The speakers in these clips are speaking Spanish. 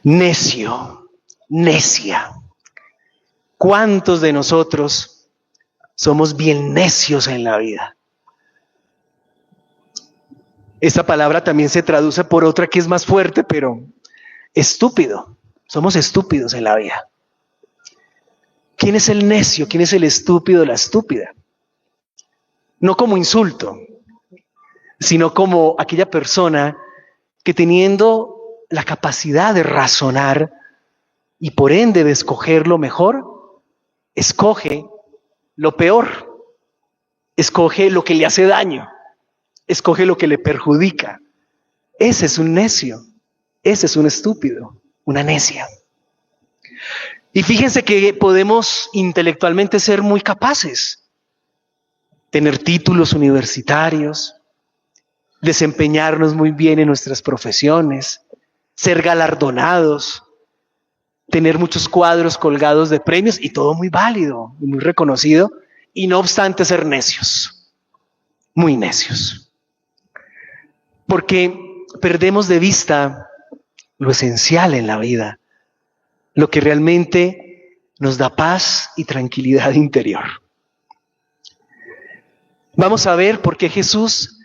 Necio, necia. ¿Cuántos de nosotros somos bien necios en la vida? Esta palabra también se traduce por otra que es más fuerte, pero estúpido. Somos estúpidos en la vida. ¿Quién es el necio? ¿Quién es el estúpido, la estúpida? No como insulto, sino como aquella persona que teniendo la capacidad de razonar y por ende de escoger lo mejor, escoge lo peor, escoge lo que le hace daño, escoge lo que le perjudica. Ese es un necio, ese es un estúpido, una necia. Y fíjense que podemos intelectualmente ser muy capaces, tener títulos universitarios, desempeñarnos muy bien en nuestras profesiones, ser galardonados, tener muchos cuadros colgados de premios y todo muy válido y muy reconocido, y no obstante ser necios, muy necios. Porque perdemos de vista lo esencial en la vida, lo que realmente nos da paz y tranquilidad interior. Vamos a ver por qué Jesús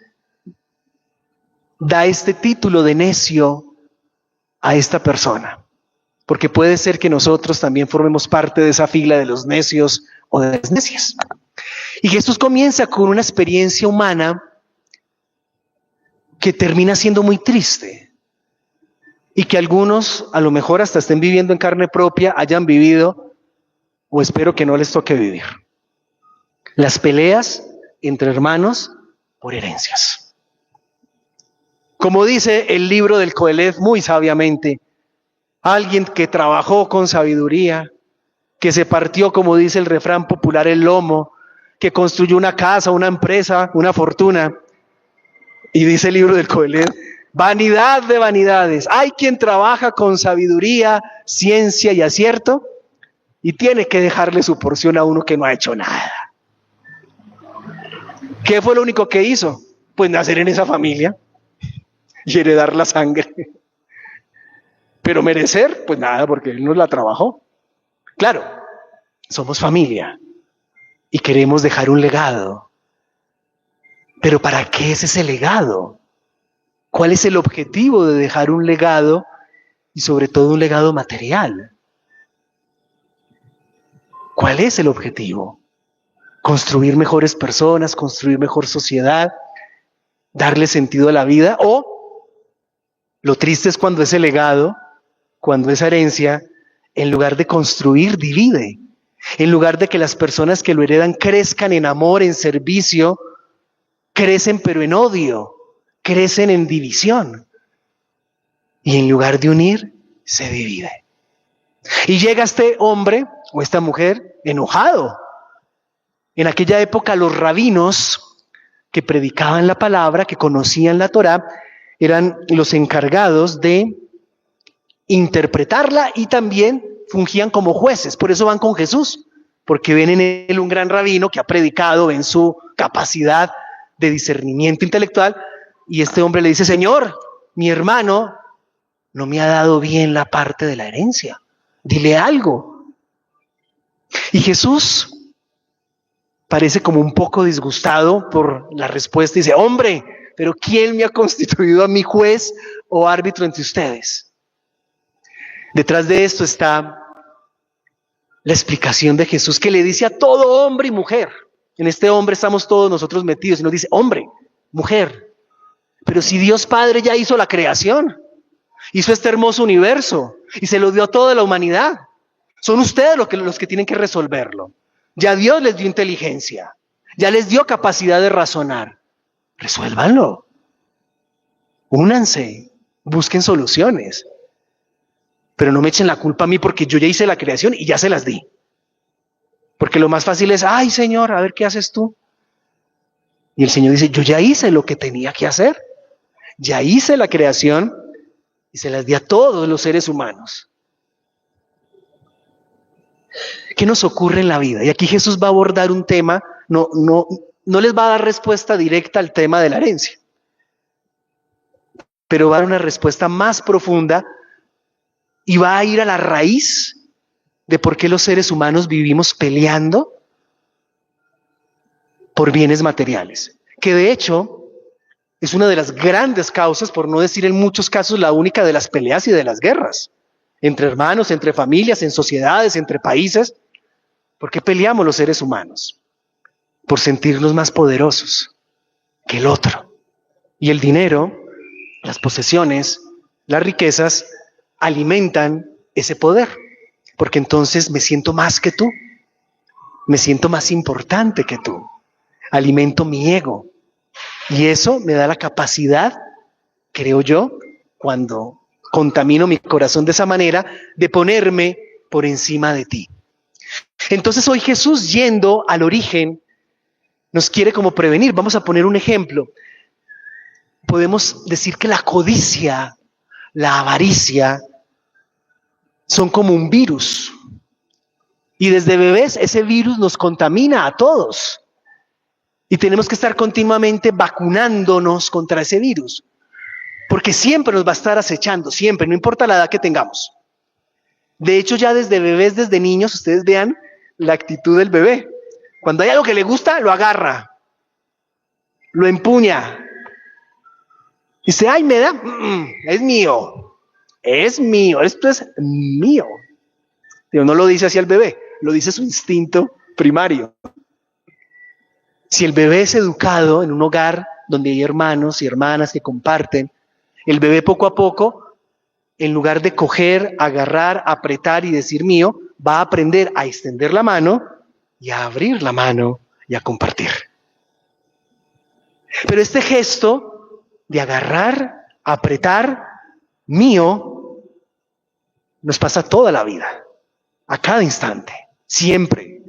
da este título de necio a esta persona. Porque puede ser que nosotros también formemos parte de esa fila de los necios o de las necias. Y Jesús comienza con una experiencia humana que termina siendo muy triste. Y que algunos a lo mejor hasta estén viviendo en carne propia, hayan vivido, o espero que no les toque vivir. Las peleas entre hermanos por herencias. Como dice el libro del Coelhet muy sabiamente, alguien que trabajó con sabiduría, que se partió, como dice el refrán popular, el lomo, que construyó una casa, una empresa, una fortuna. Y dice el libro del Coelhet, vanidad de vanidades. Hay quien trabaja con sabiduría, ciencia y acierto y tiene que dejarle su porción a uno que no ha hecho nada. ¿Qué fue lo único que hizo? Pues nacer en esa familia y heredar la sangre. Pero merecer, pues nada, porque él no la trabajó. Claro, somos familia y queremos dejar un legado. Pero ¿para qué es ese legado? ¿Cuál es el objetivo de dejar un legado y sobre todo un legado material? ¿Cuál es el objetivo? ¿Construir mejores personas, construir mejor sociedad, darle sentido a la vida? O lo triste es cuando ese legado, cuando esa herencia, en lugar de construir, divide. En lugar de que las personas que lo heredan crezcan en amor, en servicio, crecen pero en odio, crecen en división. Y en lugar de unir, se divide. Y llega este hombre o esta mujer enojado. En aquella época los rabinos que predicaban la palabra, que conocían la Torá, eran los encargados de interpretarla y también fungían como jueces. Por eso van con Jesús, porque ven en él un gran rabino que ha predicado, ven su capacidad de discernimiento intelectual. Y este hombre le dice, Señor, mi hermano no me ha dado bien la parte de la herencia. Dile algo. Y Jesús parece como un poco disgustado por la respuesta y dice, hombre, pero ¿quién me ha constituido a mí juez o árbitro entre ustedes? Detrás de esto está la explicación de Jesús que le dice a todo hombre y mujer. En este hombre estamos todos nosotros metidos y nos dice, hombre, mujer. Pero si Dios Padre ya hizo la creación, hizo este hermoso universo y se lo dio a toda la humanidad. Son ustedes los que tienen que resolverlo. Ya Dios les dio inteligencia, ya les dio capacidad de razonar. Resuélvanlo. Únanse, busquen soluciones. Pero no me echen la culpa a mí porque yo ya hice la creación y ya se las di. Porque lo más fácil es, ay Señor, a ver qué haces tú. Y el Señor dice, yo ya hice lo que tenía que hacer. Ya hice la creación y se las di a todos los seres humanos. ¿Qué nos ocurre en la vida? Y aquí Jesús va a abordar un tema, no les va a dar respuesta directa al tema de la herencia, pero va a dar una respuesta más profunda y va a ir a la raíz de por qué los seres humanos vivimos peleando por bienes materiales, que de hecho es una de las grandes causas, por no decir en muchos casos la única, de las peleas y de las guerras, entre hermanos, entre familias, en sociedades, entre países. ¿Por qué peleamos los seres humanos? Por sentirnos más poderosos que el otro. Y el dinero, las posesiones, las riquezas alimentan ese poder, porque entonces me siento más que tú, me siento más importante que tú, alimento mi ego, y eso me da la capacidad, creo yo, cuando contamino mi corazón de esa manera, de ponerme por encima de ti. Entonces hoy Jesús, yendo al origen, nos quiere como prevenir. Vamos a poner un ejemplo. Podemos decir que la codicia, la avaricia, son como un virus. Y desde bebés ese virus nos contamina a todos. Y tenemos que estar continuamente vacunándonos contra ese virus. Porque siempre nos va a estar acechando, siempre, no importa la edad que tengamos. De hecho, ya desde bebés, desde niños, ustedes vean la actitud del bebé. Cuando hay algo que le gusta, lo agarra, lo empuña. Dice, ay, me da, es mío, esto es mío. Pero no lo dice así al bebé, lo dice su instinto primario. Si el bebé es educado en un hogar donde hay hermanos y hermanas que comparten, el bebé poco a poco, en lugar de coger, agarrar, apretar y decir mío, va a aprender a extender la mano y a abrir la mano y a compartir. Pero este gesto de agarrar, apretar, mío, nos pasa toda la vida, a cada instante, siempre.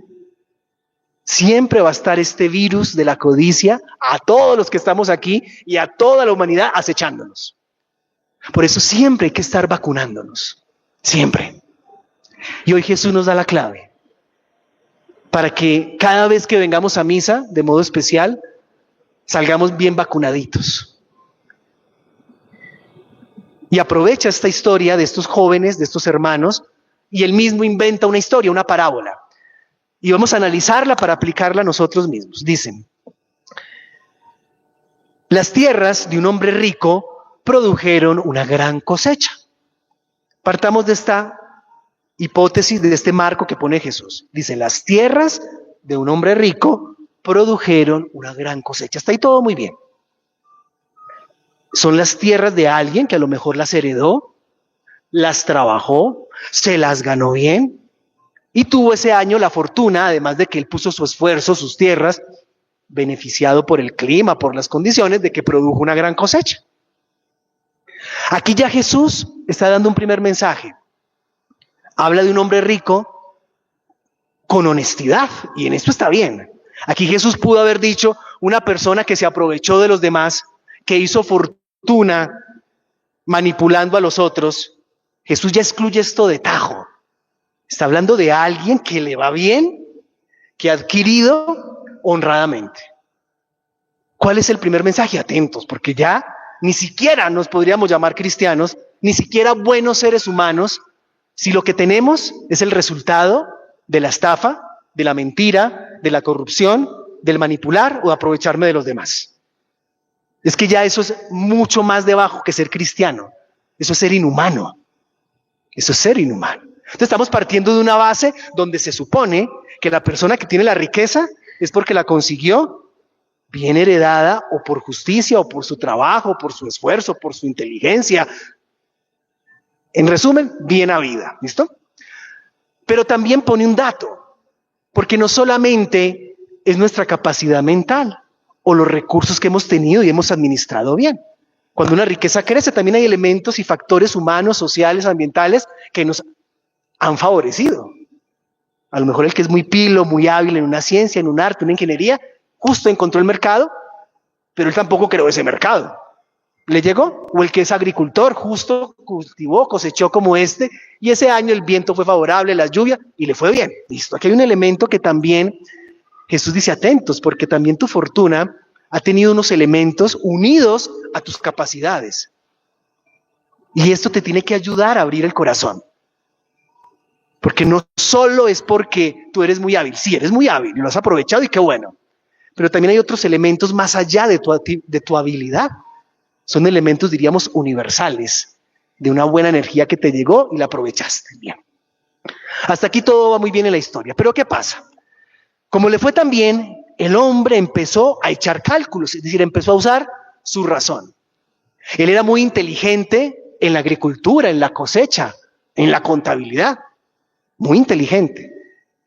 Siempre va a estar este virus de la codicia a todos los que estamos aquí y a toda la humanidad acechándonos. Por eso siempre hay que estar vacunándonos, siempre. Y hoy Jesús nos da la clave para que cada vez que vengamos a misa, de modo especial, salgamos bien vacunaditos. Y aprovecha esta historia de estos jóvenes, de estos hermanos, y él mismo inventa una historia, una parábola. Y vamos a analizarla para aplicarla a nosotros mismos. Dicen, las tierras de un hombre rico produjeron una gran cosecha. Partamos de esta hipótesis, de este marco que pone Jesús. Dice, las tierras de un hombre rico produjeron una gran cosecha. Está ahí todo muy bien. Son las tierras de alguien que a lo mejor las heredó, las trabajó, se las ganó bien y tuvo ese año la fortuna, además de que él puso su esfuerzo, sus tierras, beneficiado por el clima, por las condiciones, de que produjo una gran cosecha. Aquí ya Jesús está dando un primer mensaje. Habla de un hombre rico con honestidad, y en esto está bien. Aquí Jesús pudo haber dicho una persona que se aprovechó de los demás, que hizo fortuna manipulando a los otros. Jesús ya excluye esto de tajo. Está hablando de alguien que le va bien, que ha adquirido honradamente. ¿Cuál es el primer mensaje? Atentos, porque ya ni siquiera nos podríamos llamar cristianos, ni siquiera buenos seres humanos, si lo que tenemos es el resultado de la estafa, de la mentira, de la corrupción, del manipular o de aprovecharme de los demás. Es que ya eso es mucho más debajo que ser cristiano. Eso es ser inhumano. Eso es ser inhumano. Entonces estamos partiendo de una base donde se supone que la persona que tiene la riqueza es porque la consiguió bien heredada o por justicia o por su trabajo, por su esfuerzo, por su inteligencia. En resumen, bien habida. ¿Listo? Pero también pone un dato, porque no solamente es nuestra capacidad mental o los recursos que hemos tenido y hemos administrado bien. Cuando una riqueza crece, también hay elementos y factores humanos, sociales, ambientales que nos han favorecido. A lo mejor el que es muy pilo, muy hábil en una ciencia, en un arte, en una ingeniería, justo encontró el mercado, pero él tampoco creó ese mercado. ¿Le llegó? O el que es agricultor, justo cultivó, cosechó como este, y ese año el viento fue favorable, la lluvia, y le fue bien. Listo. Aquí hay un elemento que también Jesús dice atentos, porque también tu fortuna ha tenido unos elementos unidos a tus capacidades. Y esto te tiene que ayudar a abrir el corazón. Porque no solo es porque tú eres muy hábil, sí, eres muy hábil y lo has aprovechado y qué bueno, pero también hay otros elementos más allá de tu habilidad. Son elementos, diríamos, universales, de una buena energía que te llegó y la aprovechaste. Bien. Hasta aquí todo va muy bien en la historia, pero ¿qué pasa? Como le fue tan bien, el hombre empezó a echar cálculos, es decir, empezó a usar su razón. Él era muy inteligente en la agricultura, en la cosecha, en la contabilidad, muy inteligente,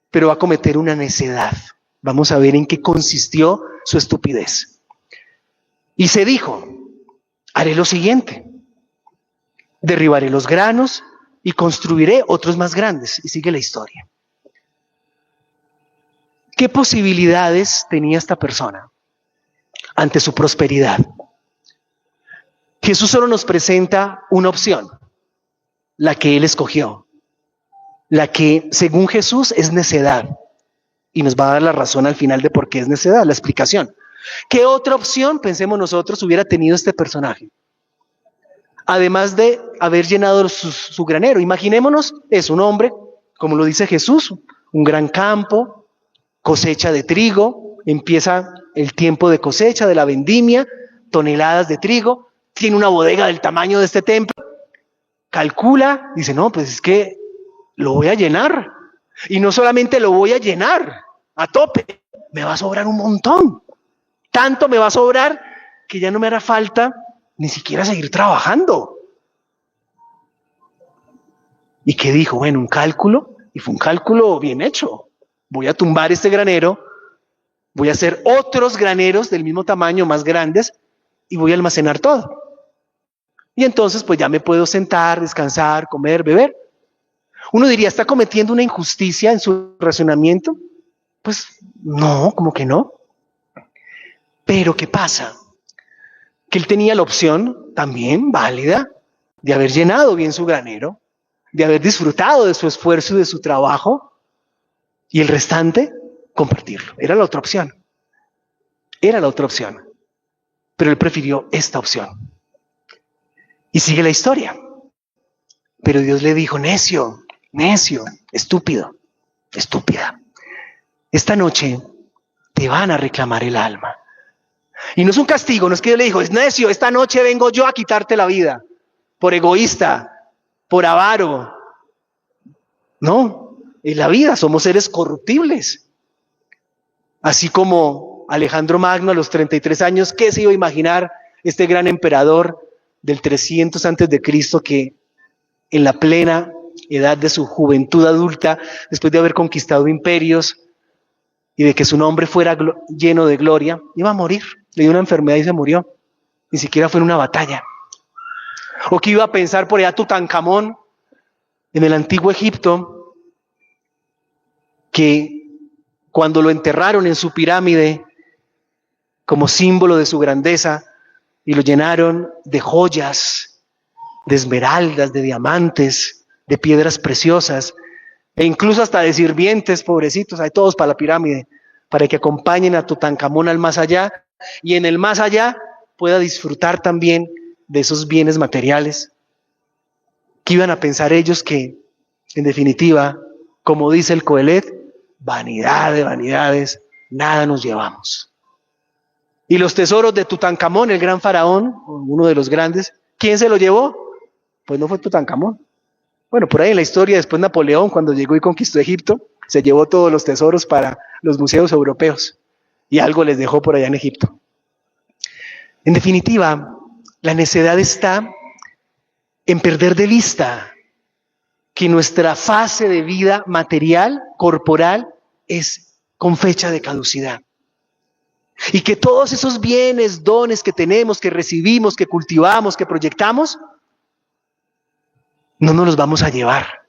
pero va a cometer una necedad. Vamos a ver en qué consistió su estupidez. Y se dijo, haré lo siguiente, derribaré los granos y construiré otros más grandes. Y sigue la historia. ¿Qué posibilidades tenía esta persona ante su prosperidad? Jesús solo nos presenta una opción, la que él escogió, la que según Jesús es necedad, y nos va a dar la razón al final de por qué es necedad, la explicación. ¿Qué otra opción, pensemos nosotros, hubiera tenido este personaje? Además de haber llenado su granero, imaginémonos, es un hombre, como lo dice Jesús, un gran campo, cosecha de trigo, empieza el tiempo de cosecha, de la vendimia, toneladas de trigo, tiene una bodega del tamaño de este templo, calcula, dice, no, pues es que lo voy a llenar. Y no solamente lo voy a llenar a tope, me va a sobrar un montón. Tanto me va a sobrar que ya no me hará falta ni siquiera seguir trabajando. ¿Y qué dijo? Bueno, un cálculo, y fue un cálculo bien hecho. Voy a tumbar este granero, voy a hacer otros graneros del mismo tamaño, más grandes, y voy a almacenar todo. Y entonces pues ya me puedo sentar, descansar, comer, beber. Uno diría, ¿está cometiendo una injusticia en su razonamiento? Pues no, como que no. Pero ¿qué pasa? Que él tenía la opción también válida de haber llenado bien su granero, de haber disfrutado de su esfuerzo y de su trabajo, y el restante, compartirlo. Era la otra opción. Era la otra opción. Pero él prefirió esta opción. Y sigue la historia. Pero Dios le dijo, necio, necio, estúpido, estúpida. Esta noche te van a reclamar el alma. Y no es un castigo, no es que Dios le dijo, es necio, esta noche vengo yo a quitarte la vida. Por egoísta, por avaro. No, en la vida somos seres corruptibles. Así como Alejandro Magno a los 33 años, ¿qué se iba a imaginar este gran emperador del 300 antes de Cristo que en la plena edad de su juventud adulta, después de haber conquistado imperios y de que su nombre fuera lleno de gloria, iba a morir? Le dio una enfermedad y se murió. Ni siquiera fue en una batalla. O que iba a pensar por allá Tutankamón en el antiguo Egipto, que cuando lo enterraron en su pirámide como símbolo de su grandeza y lo llenaron de joyas, de esmeraldas, de diamantes, de piedras preciosas e incluso hasta de sirvientes, pobrecitos, hay todos para la pirámide, para que acompañen a Tutankamón al más allá y en el más allá pueda disfrutar también de esos bienes materiales. ¿Qué iban a pensar ellos? Que en definitiva, como dice el Coelet, vanidad de vanidades, nada nos llevamos. Y los tesoros de Tutankamón, el gran faraón, uno de los grandes, ¿quién se lo llevó? Pues no fue Tutankamón. Bueno, por ahí en la historia, después Napoleón, cuando llegó y conquistó Egipto, se llevó todos los tesoros para los museos europeos y algo les dejó por allá en Egipto. En definitiva, la necedad está en perder de vista que nuestra fase de vida material, corporal, es con fecha de caducidad. Y que todos esos bienes, dones que tenemos, que recibimos, que cultivamos, que proyectamos, no nos los vamos a llevar.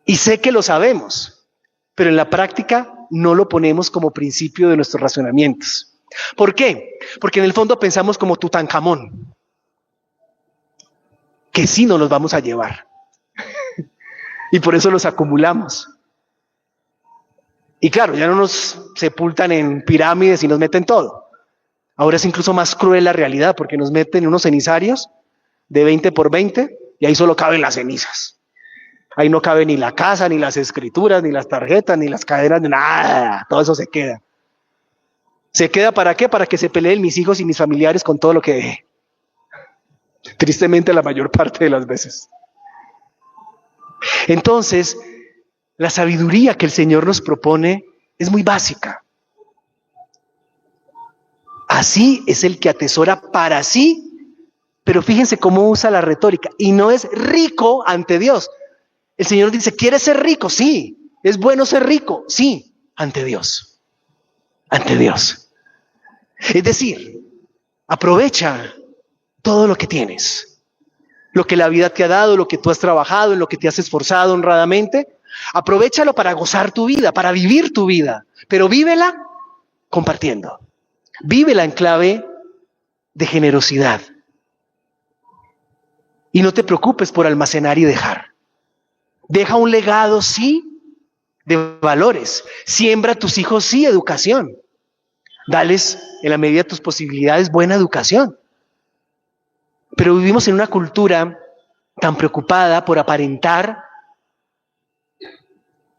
Y sé que lo sabemos, pero en la práctica no lo ponemos como principio de nuestros razonamientos. ¿Por qué? Porque en el fondo pensamos como Tutankamón, que sí nos los vamos a llevar. Y por eso los acumulamos. Y claro, ya no nos sepultan en pirámides y nos meten todo. Ahora es incluso más cruel la realidad porque nos meten en unos cenizarios de 20 por 20 y ahí solo caben las cenizas. Ahí no cabe ni la casa, ni las escrituras, ni las tarjetas, ni las cadenas, ni nada. Todo eso se queda. ¿Se queda para qué? Para que se peleen mis hijos y mis familiares con todo lo que dejé. Tristemente la mayor parte de las veces. Entonces, la sabiduría que el Señor nos propone es muy básica. Así es el que atesora para sí, pero fíjense cómo usa la retórica, y no es rico ante Dios. El Señor dice, ¿quieres ser rico? Sí. ¿Es bueno ser rico? Sí, ante Dios. Ante Dios. Es decir, aprovecha todo lo que tienes, lo que la vida te ha dado, lo que tú has trabajado, en lo que te has esforzado honradamente. Aprovéchalo para gozar tu vida, para vivir tu vida, pero vívela compartiendo. Vívela en clave de generosidad. Y no te preocupes por almacenar y dejar. Deja un legado, sí, de valores. Siembra a tus hijos, sí, educación. Dales, en la medida de tus posibilidades, buena educación. Pero vivimos en una cultura tan preocupada por aparentar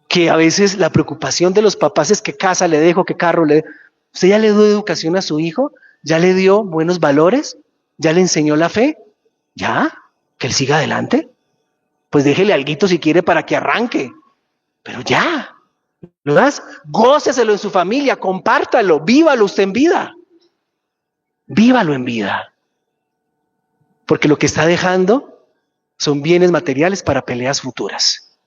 que a veces la preocupación de los papás es qué casa le dejo, qué carro le dejo. ¿Usted ya le dio educación a su hijo? ¿Ya le dio buenos valores? ¿Ya le enseñó la fe? ¿Ya? ¿Que él siga adelante? Pues déjele alguito si quiere para que arranque. Pero ya. ¿Lo das? Góceselo en su familia, compártalo, vívalo usted en vida. Vívalo en vida. Porque lo que está dejando son bienes materiales para peleas futuras.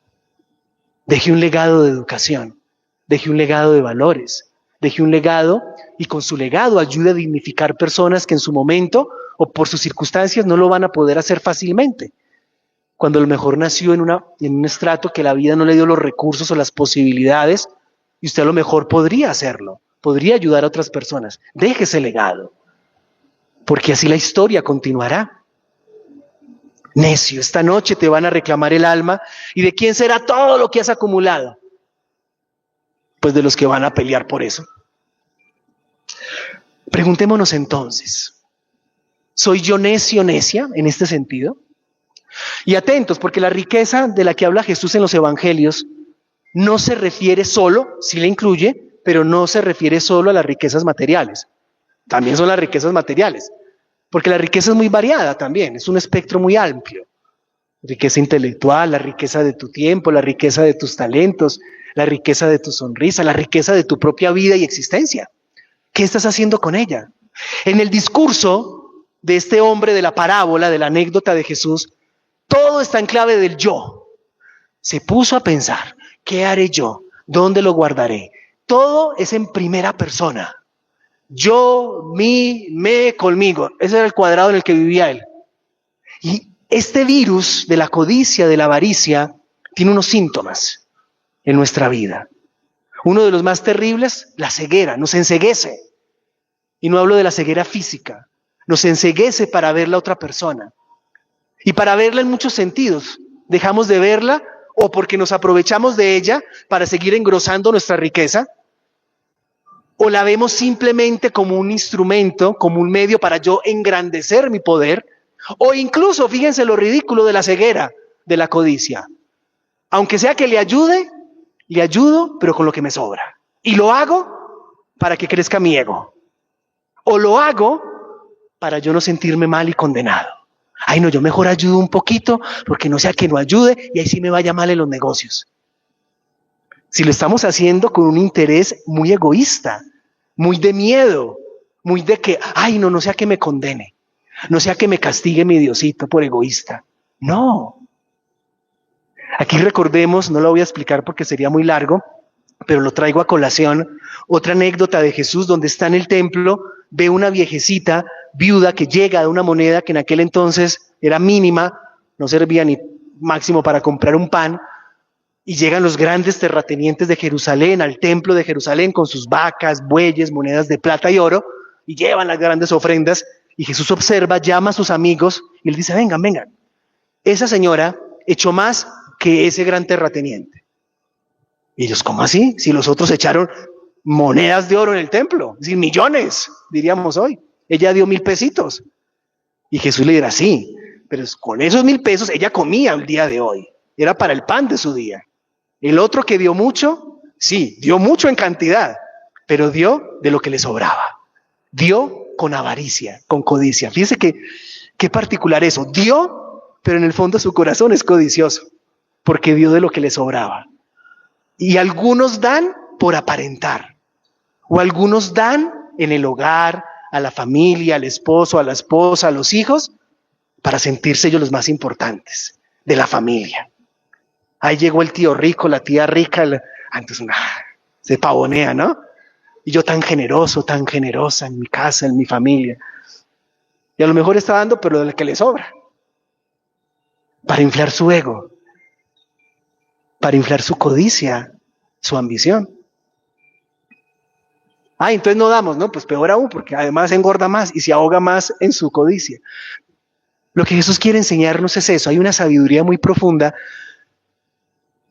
Deje un legado de educación, deje un legado de valores, deje un legado y con su legado ayude a dignificar personas que en su momento o por sus circunstancias no lo van a poder hacer fácilmente. Cuando a lo mejor nació en un estrato que la vida no le dio los recursos o las posibilidades y usted a lo mejor podría hacerlo, podría ayudar a otras personas. Deje ese legado, porque así la historia continuará. Necio, esta noche te van a reclamar el alma. ¿Y de quién será todo lo que has acumulado? Pues de los que van a pelear por eso. Preguntémonos entonces, ¿soy yo necio, necia en este sentido? Y atentos, porque la riqueza de la que habla Jesús en los evangelios no se refiere solo, sí la incluye, pero no se refiere solo a las riquezas materiales. También son las riquezas materiales. Porque la riqueza es muy variada también, es un espectro muy amplio. Riqueza intelectual, la riqueza de tu tiempo, la riqueza de tus talentos, la riqueza de tu sonrisa, la riqueza de tu propia vida y existencia. ¿Qué estás haciendo con ella? En el discurso de este hombre de la parábola, de la anécdota de Jesús, todo está en clave del yo. Se puso a pensar, ¿qué haré yo? ¿Dónde lo guardaré? Todo es en primera persona. Yo, mí, me, conmigo. Ese era el cuadrado en el que vivía él. Y este virus de la codicia, de la avaricia, tiene unos síntomas en nuestra vida. Uno de los más terribles, la ceguera, nos enceguece. Y no hablo de la ceguera física, nos enceguece para ver la otra persona. Y para verla en muchos sentidos. Dejamos de verla o porque nos aprovechamos de ella para seguir engrosando nuestra riqueza. O la vemos simplemente como un instrumento, como un medio para yo engrandecer mi poder. O incluso, fíjense lo ridículo de la ceguera, de la codicia. Aunque sea que le ayude, le ayudo, pero con lo que me sobra. Y lo hago para que crezca mi ego. O lo hago para yo no sentirme mal y condenado. Ay, no, yo mejor ayudo un poquito, porque no sea que no ayude y ahí sí me vaya mal en los negocios. Si lo estamos haciendo con un interés muy egoísta, muy de miedo, muy de que, ay, no sea que me condene, no sea que me castigue mi Diosito por egoísta. No. Aquí recordemos, no lo voy a explicar porque sería muy largo, pero lo traigo a colación, otra anécdota de Jesús donde está en el templo, ve una viejecita viuda que llega de una moneda que en aquel entonces era mínima, no servía ni máximo para comprar un pan, y llegan los grandes terratenientes de Jerusalén al templo de Jerusalén con sus vacas, bueyes, monedas de plata y oro, y llevan las grandes ofrendas, y Jesús observa, llama a sus amigos, y él dice, vengan, vengan, esa señora echó más que ese gran terrateniente. Y ellos, ¿cómo así? Si los otros echaron monedas de oro en el templo, es decir, millones, diríamos hoy. Ella dio 1,000 pesitos. Y Jesús le dirá, sí, pero con esos 1,000 pesos ella comía el día de hoy. era para el pan de su día. El otro que dio mucho, sí, dio mucho en cantidad, pero dio de lo que le sobraba. Dio con avaricia, con codicia. Fíjese qué particular eso. Dio, pero en el fondo su corazón es codicioso, porque dio de lo que le sobraba. Y algunos dan por aparentar, o algunos dan en el hogar, a la familia, al esposo, a la esposa, a los hijos, para sentirse ellos los más importantes de la familia. Ahí llegó el tío rico, la tía rica, entonces se pavonea, ¿no? Y yo tan generoso, tan generosa en mi casa, en mi familia. Y a lo mejor está dando, pero de lo que le sobra. Para inflar su ego, para inflar su codicia, su ambición. Entonces no damos, ¿no? Pues peor aún, porque además engorda más y se ahoga más en su codicia. Lo que Jesús quiere enseñarnos es eso. Hay una sabiduría muy profunda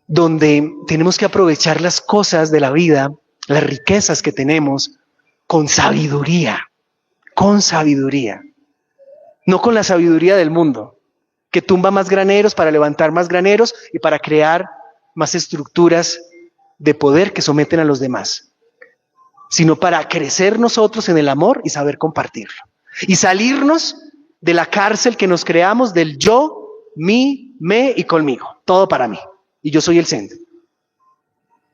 donde tenemos que aprovechar las cosas de la vida, las riquezas que tenemos, con sabiduría. Con sabiduría. No con la sabiduría del mundo, que tumba más graneros para levantar más graneros y para crear más estructuras de poder que someten a los demás, sino para crecer nosotros en el amor y saber compartirlo. Y salirnos de la cárcel que nos creamos del yo, mí, me y conmigo. Todo para mí. Y yo soy el centro.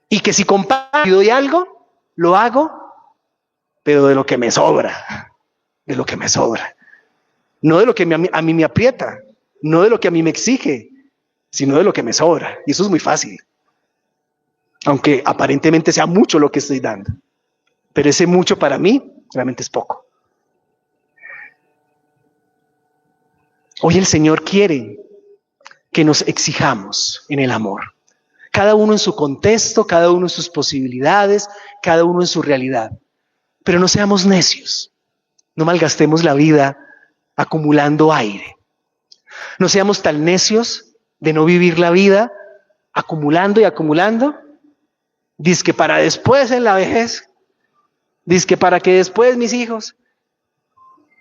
Y que si comparto y doy algo, lo hago, pero de lo que me sobra. De lo que me sobra. No de lo que a mí me aprieta. No de lo que a mí me exige, sino de lo que me sobra. Y eso es muy fácil. Aunque aparentemente sea mucho lo que estoy dando. Pero ese mucho para mí realmente es poco. Hoy el Señor quiere que nos exijamos en el amor. Cada uno en su contexto, cada uno en sus posibilidades, cada uno en su realidad. Pero no seamos necios. No malgastemos la vida acumulando aire. No seamos tan necios de no vivir la vida acumulando y acumulando. Dizque para después en la vejez. Dizque para que después mis hijos.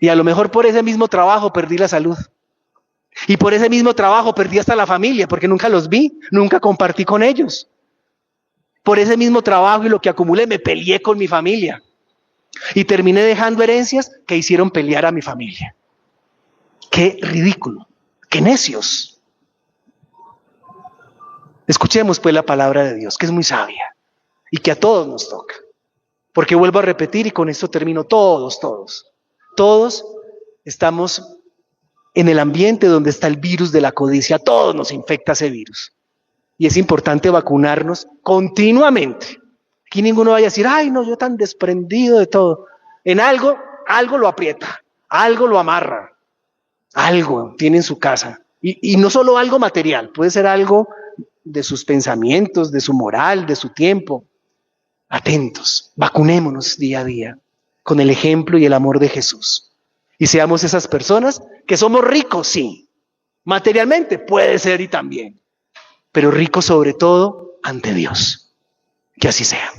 Y a lo mejor por ese mismo trabajo perdí la salud. Y por ese mismo trabajo perdí hasta la familia, porque nunca los vi, nunca compartí con ellos. Por ese mismo trabajo y lo que acumulé me peleé con mi familia. Y terminé dejando herencias que hicieron pelear a mi familia. Qué ridículo, qué necios. Escuchemos pues la palabra de Dios, que es muy sabia y que a todos nos toca. Porque vuelvo a repetir y con esto termino, todos estamos en el ambiente donde está el virus de la codicia, todos nos infecta ese virus. Y es importante vacunarnos continuamente. Aquí ninguno vaya a decir, ay no, yo tan desprendido de todo. En algo lo aprieta, algo lo amarra, algo tiene en su casa. Y no solo algo material, puede ser algo de sus pensamientos, de su moral, de su tiempo. Atentos, vacunémonos día a día con el ejemplo y el amor de Jesús. Y seamos esas personas que somos ricos, sí. Materialmente puede ser y también. Pero ricos sobre todo ante Dios. Que así sea.